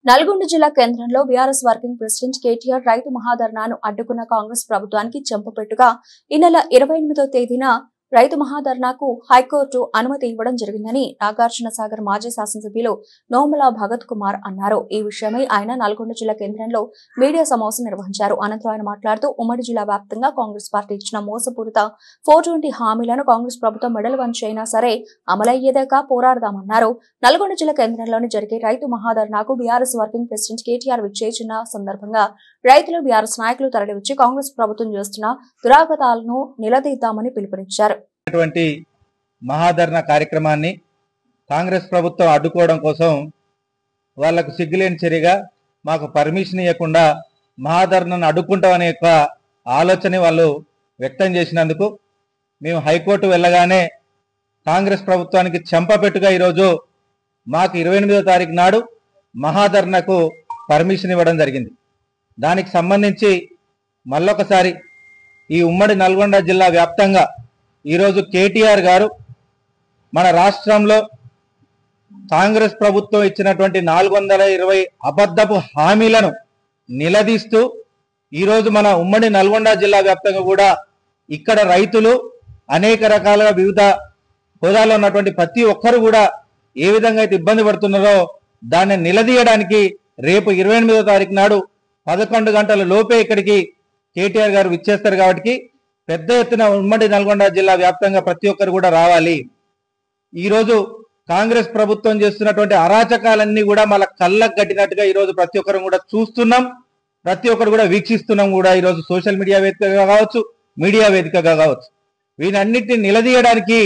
నల్గొండ జిల్లా కేంద్రంలో BRS working president KTR రైతు మహాధర్నాను అడ్డుకున్న కాంగ్రెస్ ప్రభుత్వానికి చెంపపెట్టుగా ఈ నెల 28వ తేదీన రైతు మహాధర్నాకు హైకోర్టు అనుమతి ఇవ్వడం జరిగిందని నాగార్జున సాగర్ మాజీ శాసనసభ్యులు నోముల భగత్ కుమార్ అన్నారు. ఈ విషయమై ఆయన నల్గొండ జిల్లా కేంద్రంలో మీడియా సమావేశం నిర్వహించారు. అనంతరం ఆయన మాట్లాడుతూ ఉమ్మడి జిల్లా వ్యాప్తంగా కాంగ్రెస్ పార్టీ ఇచ్చిన మోసపూరిత 420 హామీలను కాంగ్రెస్ ప్రభుత్వం మెడలు వంచైనా సరే అమలయ్యేదాకా పోరాడదామన్నారు. నల్గొండ జిల్లా కేంద్రంలోని జరిగే రైతు మహాధర్నాకు బీఆర్ఎస్ వర్కింగ్ ప్రెసిడెంట్ కేటీఆర్ విచ్చేసిన సందర్భంగా రైతులు బీఆర్ఎస్ నాయకులు తరలివచ్చి కాంగ్రెస్ ప్రభుత్వం చేస్తున్న దురాగతాలను నిలదీద్దామని పిలుపునిచ్చారు. మహాధర్నా కార్యక్రమాన్ని కాంగ్రెస్ ప్రభుత్వం అడ్డుకోవడం కోసం వాళ్లకు సిగ్గులేని చర్యగా మాకు పర్మిషన్ ఇవ్వకుండా మహాధర్నాను అడ్డుకుంటామనే యొక్క ఆలోచన వాళ్ళు వ్యక్తం చేసినందుకు మేము హైకోర్టు వెళ్ళగానే కాంగ్రెస్ ప్రభుత్వానికి చెంపపెట్టుగా ఈరోజు మాకు 28వ తారీఖు నాడు మహాధర్నాకు పర్మిషన్ ఇవ్వడం జరిగింది. దానికి సంబంధించి మళ్ళొకసారి ఈ ఉమ్మడి నల్గొండ జిల్లా వ్యాప్తంగా ఈరోజు కేటీఆర్ గారు మన రాష్ట్రంలో కాంగ్రెస్ ప్రభుత్వం ఇచ్చినటువంటి 420 అబద్ధపు హామీలను నిలదీస్తూ ఈరోజు మన ఉమ్మడి నల్గొండ జిల్లా వ్యాప్తంగా కూడా ఇక్కడ రైతులు అనేక రకాలుగా వివిధ హోదాలో ఉన్నటువంటి ప్రతి ఒక్కరు కూడా ఏ విధంగా అయితే ఇబ్బంది పడుతున్నారో దాన్ని నిలదీయడానికి రేపు 28వ తారీఖు నాడు 11 గంటల లోపే ఇక్కడికి కేటీఆర్ గారు విచ్చేస్తారు. కాబట్టి పెద్ద ఎత్తున ఉమ్మడి నల్గొండ జిల్లా వ్యాప్తంగా ప్రతి ఒక్కరు కూడా రావాలి. ఈరోజు కాంగ్రెస్ ప్రభుత్వం చేస్తున్నటువంటి అరాచకాలన్నీ కూడా మన కళ్ళకు కట్టినట్టుగా ఈరోజు ప్రతి ఒక్కరు కూడా చూస్తున్నాం, ప్రతి ఒక్కరు కూడా వీక్షిస్తున్నాం కూడా. ఈరోజు సోషల్ మీడియా వేదికగా కావచ్చు, మీడియా వేదికగా కావచ్చు, వీటన్నిటిని నిలదీయడానికి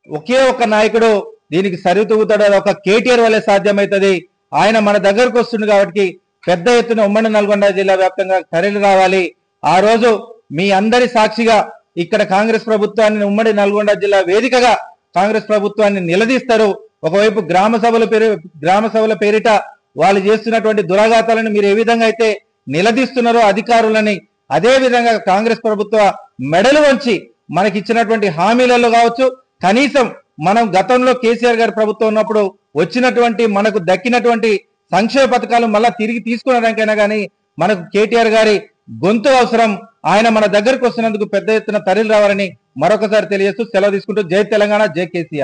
ఒకే ఒక్క నాయకుడు దీనికి సరితూగుతాడు. అది ఒక కేటీఆర్ వల్లే సాధ్యమవుతుంది. ఆయన మన దగ్గరకు వస్తుంది కాబట్టి పెద్ద ఎత్తున ఉమ్మడి నల్గొండ జిల్లా వ్యాప్తంగా తరలి రావాలి. ఆ రోజు మీ అందరి సాక్షిగా ఇక్కడ కాంగ్రెస్ ప్రభుత్వాన్ని ఉమ్మడి నల్గొండ జిల్లా వేదికగా కాంగ్రెస్ ప్రభుత్వాన్ని నిలదీస్తారు. ఒకవైపు గ్రామ సభల పేరిట వాళ్ళు చేస్తున్నటువంటి దురాఘాతాలను మీరు ఏ విధంగా అయితే నిలదీస్తున్నారో అధికారులని, అదే విధంగా కాంగ్రెస్ ప్రభుత్వ మెడలు వంచి మనకి ఇచ్చినటువంటి హామీలలో కావచ్చు, కనీసం మనం గతంలో కేసీఆర్ గారి ప్రభుత్వం ఉన్నప్పుడు వచ్చినటువంటి మనకు దక్కినటువంటి సంక్షేమ పథకాలు మళ్ళా తిరిగి తీసుకునేదానికైనా కానీ మనకు కేటీఆర్ గారి గొంతు అవసరం. ఆయన మన దగ్గరకు వస్తున్నందుకు పెద్ద ఎత్తున తరలి రావాలని మరొకసారి తెలియజేస్తూ సెలవు తీసుకుంటూ జై తెలంగాణ, జై కేసీఆర్.